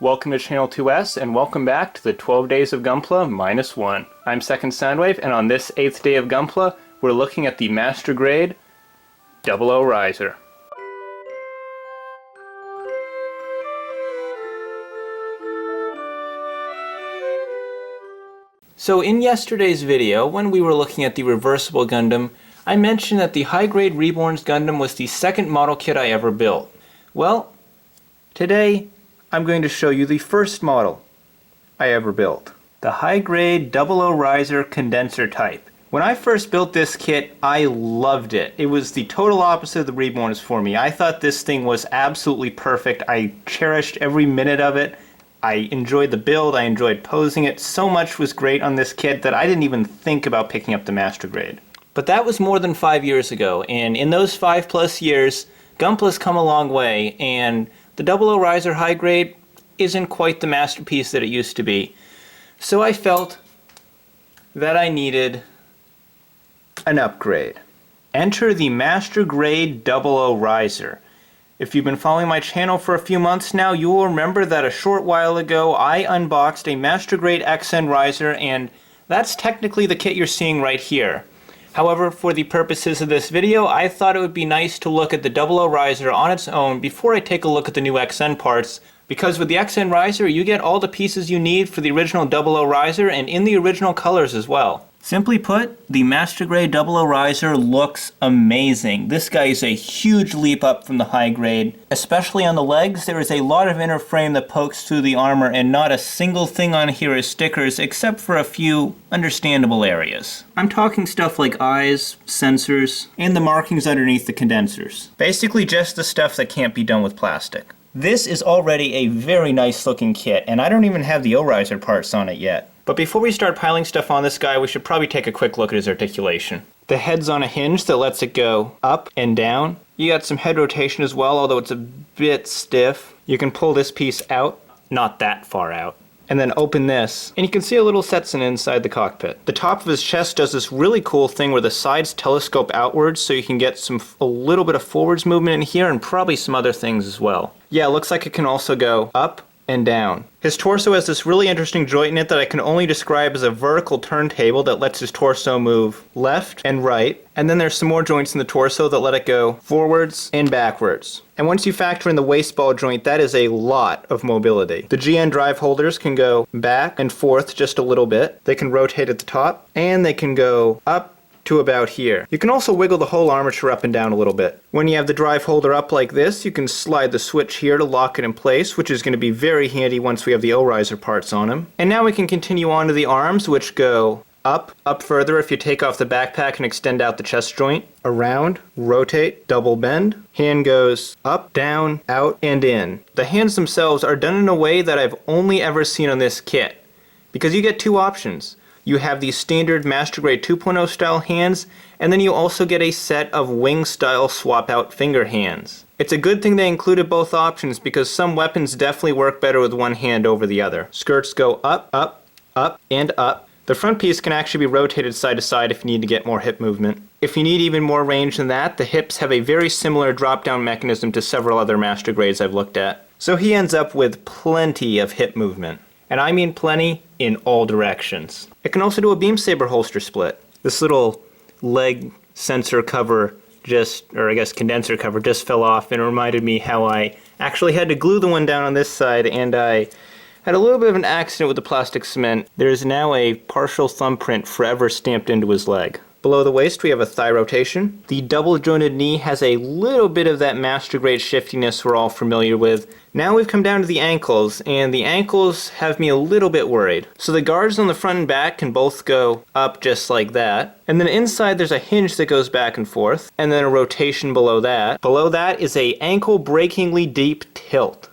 Welcome to Channel 2S and welcome back to the 12 Days of Gunpla -1. I'm Second Soundwave, and on this 8th day of Gunpla, we're looking at the Master Grade 00 Riser. So in yesterday's video, when we were looking at the reversible Gundam, I mentioned that the High Grade Reborn's Gundam was the second model kit I ever built. Well, today I'm going to show you the first model I ever built. The High Grade 00 Riser Condenser type. When I first built this kit, I loved it. It was the total opposite of the Reborns for me. I thought this thing was absolutely perfect. I cherished every minute of it. I enjoyed the build, I enjoyed posing it. So much was great on this kit that I didn't even think about picking up the Master Grade. But that was more than 5 years ago, and in those 5+ years, Gunpla's come a long way, and the 00 Riser High Grade isn't quite the masterpiece that it used to be. So I felt that I needed an upgrade. Enter the Master Grade 00 Riser. If you've been following my channel for a few months now, you will remember that a short while ago I unboxed a Master Grade XN Riser, and that's technically the kit you're seeing right here. However, for the purposes of this video, I thought it would be nice to look at the 00 Riser on its own before I take a look at the new XN parts, because with the XN Riser you get all the pieces you need for the original 00 Riser and in the original colors as well. Simply put, the Master Grade 00 Riser looks amazing. This guy is a huge leap up from the High Grade. Especially on the legs, there is a lot of inner frame that pokes through the armor, and not a single thing on here is stickers except for a few understandable areas. I'm talking stuff like eyes, sensors, and the markings underneath the condensers. Basically just the stuff that can't be done with plastic. This is already a very nice looking kit, and I don't even have the O-Riser parts on it yet. But before we start piling stuff on this guy, we should probably take a quick look at his articulation. The head's on a hinge that lets it go up and down. You got some head rotation as well, although it's a bit stiff. You can pull this piece out, not that far out, and then open this, and you can see a little Setsun inside the cockpit. The top of his chest does this really cool thing where the sides telescope outwards, so you can get a little bit of forwards movement in here, and probably some other things as well. Yeah, it looks like it can also go up and down. His torso has this really interesting joint in it that I can only describe as a vertical turntable that lets his torso move left and right, and then there's some more joints in the torso that let it go forwards and backwards. And once you factor in the waist ball joint, that is a lot of mobility. The GN drive holders can go back and forth just a little bit. They can rotate at the top, and they can go up to about here. You can also wiggle the whole armature up and down a little bit. When you have the drive holder up like this, you can slide the switch here to lock it in place, which is going to be very handy once we have the O-Riser parts on him. And now we can continue on to the arms, which go up further if you take off the backpack and extend out the chest joint, around, rotate, double bend. Hand goes up, down, out, and in. The hands themselves are done in a way that I've only ever seen on this kit, because you get two options. You have the standard Master Grade 2.0 style hands, and then you also get a set of wing style swap out finger hands. It's a good thing they included both options, because some weapons definitely work better with one hand over the other. Skirts go up, up, up, and up. The front piece can actually be rotated side to side if you need to get more hip movement. If you need even more range than that, the hips have a very similar drop down mechanism to several other Master Grades I've looked at. So he ends up with plenty of hip movement. And I mean plenty in all directions. It can also do a beam saber holster split. This little leg sensor cover condenser cover just fell off, and it reminded me how I actually had to glue the one down on this side, and I had a little bit of an accident with the plastic cement. There is now a partial thumbprint forever stamped into his leg. Below the waist we have a thigh rotation. The double jointed knee has a little bit of that Master Grade shiftiness we're all familiar with. Now we've come down to the ankles, and the ankles have me a little bit worried. So the guards on the front and back can both go up just like that. And then inside there's a hinge that goes back and forth, and then a rotation below that. Below that is a ankle breakingly deep tilt.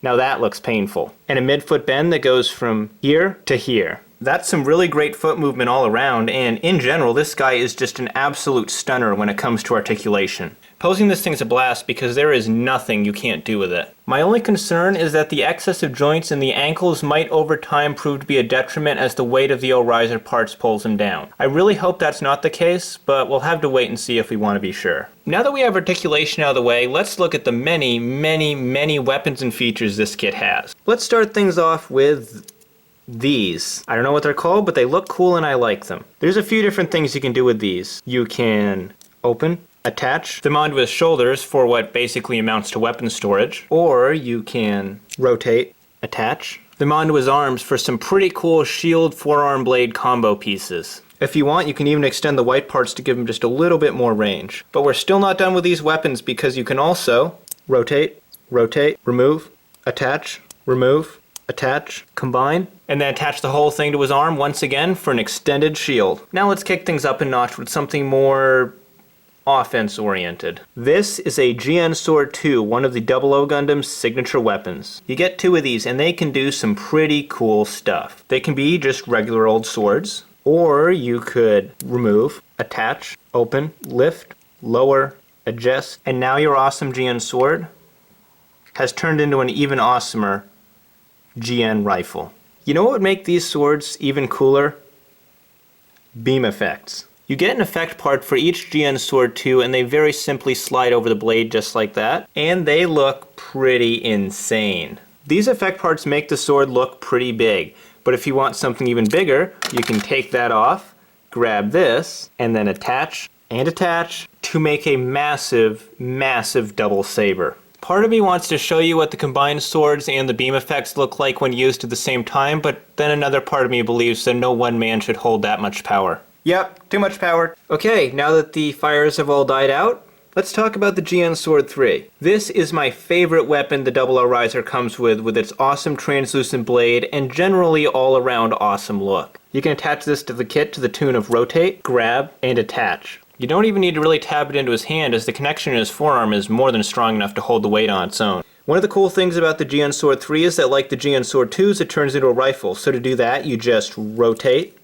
Now that looks painful. And a midfoot bend that goes from here to here. That's some really great foot movement all around, and in general, this guy is just an absolute stunner when it comes to articulation. Posing this thing's a blast because there is nothing you can't do with it. My only concern is that the excessive joints in the ankles might over time prove to be a detriment as the weight of the O-riser parts pulls him down. I really hope that's not the case, but we'll have to wait and see if we want to be sure. Now that we have articulation out of the way, let's look at the many weapons and features this kit has. Let's start things off with these. I don't know what they're called, but they look cool and I like them. There's a few different things you can do with these. You can open, attach them onto his shoulders for what basically amounts to weapon storage, or you can rotate, attach them onto his arms for some pretty cool shield forearm blade combo pieces. If you want, you can even extend the white parts to give him just a little bit more range. But we're still not done with these weapons because you can also rotate, remove, attach, remove, attach, combine, and then attach the whole thing to his arm once again for an extended shield. Now let's kick things up a notch with something more offense-oriented. This is a GN Sword II, one of the 00 Gundam's signature weapons. You get 2 of these and they can do some pretty cool stuff. They can be just regular old swords, or you could remove, attach, open, lift, lower, adjust, and now your awesome GN sword has turned into an even awesomer GN rifle. You know what would make these swords even cooler? Beam effects. You get an effect part for each GN Sword 2 and they very simply slide over the blade just like that, and they look pretty insane. These effect parts make the sword look pretty big, but if you want something even bigger, you can take that off, grab this, and then attach and attach to make a massive double saber. Part of me wants to show you what the combined swords and the beam effects look like when used at the same time, but then another part of me believes that no one man should hold that much power. Yep, too much power. Okay, now that the fires have all died out, let's talk about the GN Sword 3. This is my favorite weapon the 00 Riser comes with its awesome translucent blade and generally all around awesome look. You can attach this to the kit to the tune of rotate, grab, and attach. You don't even need to really tab it into his hand as the connection in his forearm is more than strong enough to hold the weight on its own. One of the cool things about the GN Sword 3 is that like the GN Sword 2s, it turns into a rifle. So to do that, you just rotate,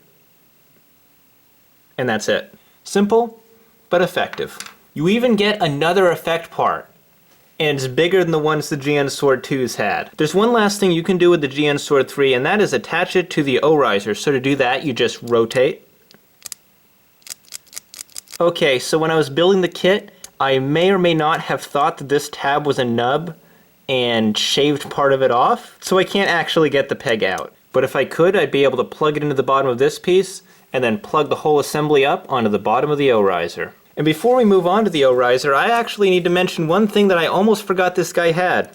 and that's it. Simple, but effective. You even get another effect part, and it's bigger than the ones the GN Sword 2s had. There's one last thing you can do with the GN Sword 3, and that is attach it to the O-riser. So to do that, you just rotate. Okay, so when I was building the kit, I may or may not have thought that this tab was a nub and shaved part of it off, so I can't actually get the peg out. But if I could, I'd be able to plug it into the bottom of this piece, and then plug the whole assembly up onto the bottom of the O-riser. And before we move on to the O-riser, I actually need to mention one thing that I almost forgot this guy had.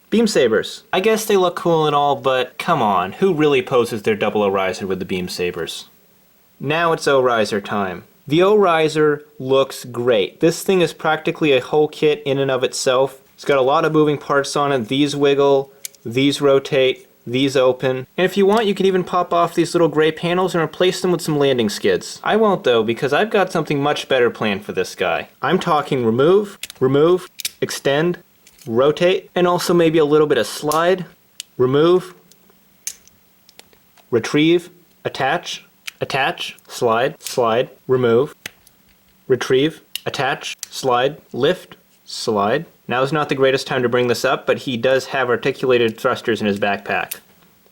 Beam sabers. I guess they look cool and all, but come on, who really poses their 00 Riser with the beam sabers? Now it's O-riser time. The O-riser looks great. This thing is practically a whole kit in and of itself. It's got a lot of moving parts on it. These wiggle, these rotate, these open, and if you want you can even pop off these little gray panels and replace them with some landing skids. I won't though, because I've got something much better planned for this guy. I'm talking remove, extend, rotate, and also maybe a little bit of slide, remove, retrieve, attach, slide, remove, retrieve, attach, slide, lift, slide. Now is not the greatest time to bring this up, but he does have articulated thrusters in his backpack.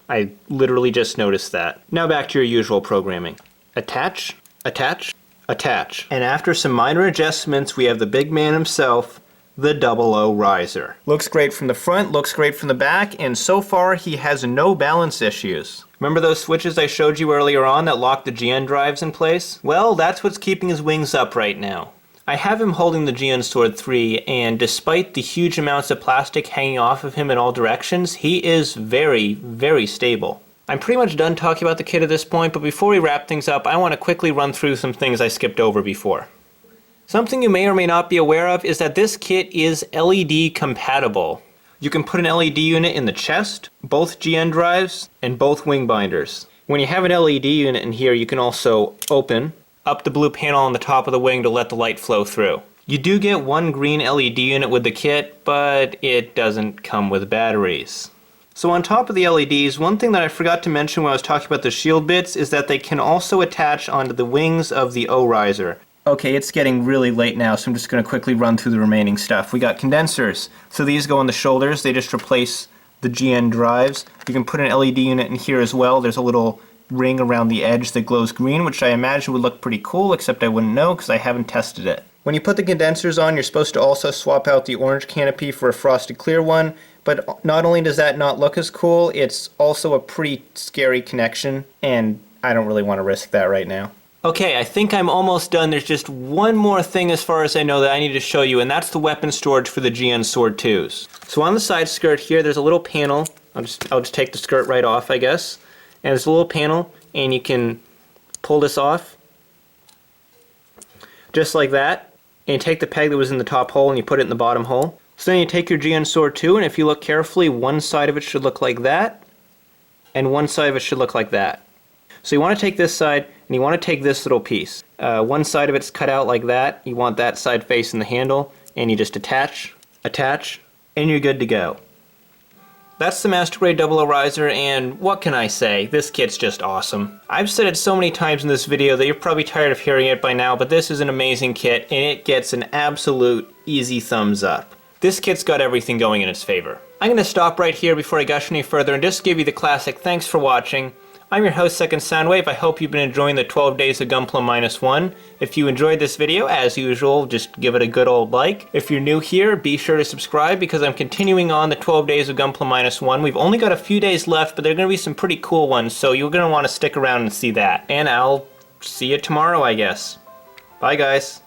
I literally just noticed that. Now back to your usual programming. Attach, attach, attach. And after some minor adjustments, we have the big man himself, the 00 Riser. Looks great from the front, looks great from the back, and so far he has no balance issues. Remember those switches I showed you earlier on that lock the GN drives in place? Well, that's what's keeping his wings up right now. I have him holding the GN Sword 3, and despite the huge amounts of plastic hanging off of him in all directions, he is very stable. I'm pretty much done talking about the kit at this point, but before we wrap things up, I want to quickly run through some things I skipped over before. Something you may or may not be aware of is that this kit is LED compatible. You can put an LED unit in the chest, both GN drives, and both wing binders. When you have an LED unit in here, you can also open up the blue panel on the top of the wing to let the light flow through. You do get one green LED unit with the kit, but it doesn't come with batteries. So on top of the LEDs, one thing that I forgot to mention when I was talking about the shield bits is that they can also attach onto the wings of the O-riser. Okay, it's getting really late now, so I'm just going to quickly run through the remaining stuff. We got condensers. So these go on the shoulders. They just replace the GN drives. You can put an LED unit in here as well. There's a little ring around the edge that glows green, which I imagine would look pretty cool, except I wouldn't know because I haven't tested it. When you put the condensers on, you're supposed to also swap out the orange canopy for a frosted clear one, but not only does that not look as cool, it's also a pretty scary connection, and I don't really want to risk that right now. Okay, I think I'm almost done. There's just one more thing as far as I know that I need to show you, and that's the weapon storage for the GN Sword 2s. So on the side skirt here, there's a little panel. I'll just take the skirt right off, I guess. And there's a little panel, and you can pull this off, just like that. And you take the peg that was in the top hole and you put it in the bottom hole. So then you take your GN Sword 2, and if you look carefully, one side of it should look like that, and one side of it should look like that. So you want to take this side, and you want to take this little piece. One side of it's cut out like that. You want that side facing the handle, and you just attach, and you're good to go. That's the Master Grade 00 riser, and what can I say? This kit's just awesome. I've said it so many times in this video that you're probably tired of hearing it by now, but this is an amazing kit, and it gets an absolute easy thumbs up. This kit's got everything going in its favor. I'm going to stop right here before I gush any further and just give you the classic thanks for watching. I'm your host, Second Soundwave. I hope you've been enjoying the 12 Days of Gunpla -1. If you enjoyed this video, as usual, just give it a good old like. If you're new here, be sure to subscribe because I'm continuing on the 12 Days of Gunpla -1. We've only got a few days left, but there are going to be some pretty cool ones, so you're going to want to stick around and see that. And I'll see you tomorrow, I guess. Bye, guys.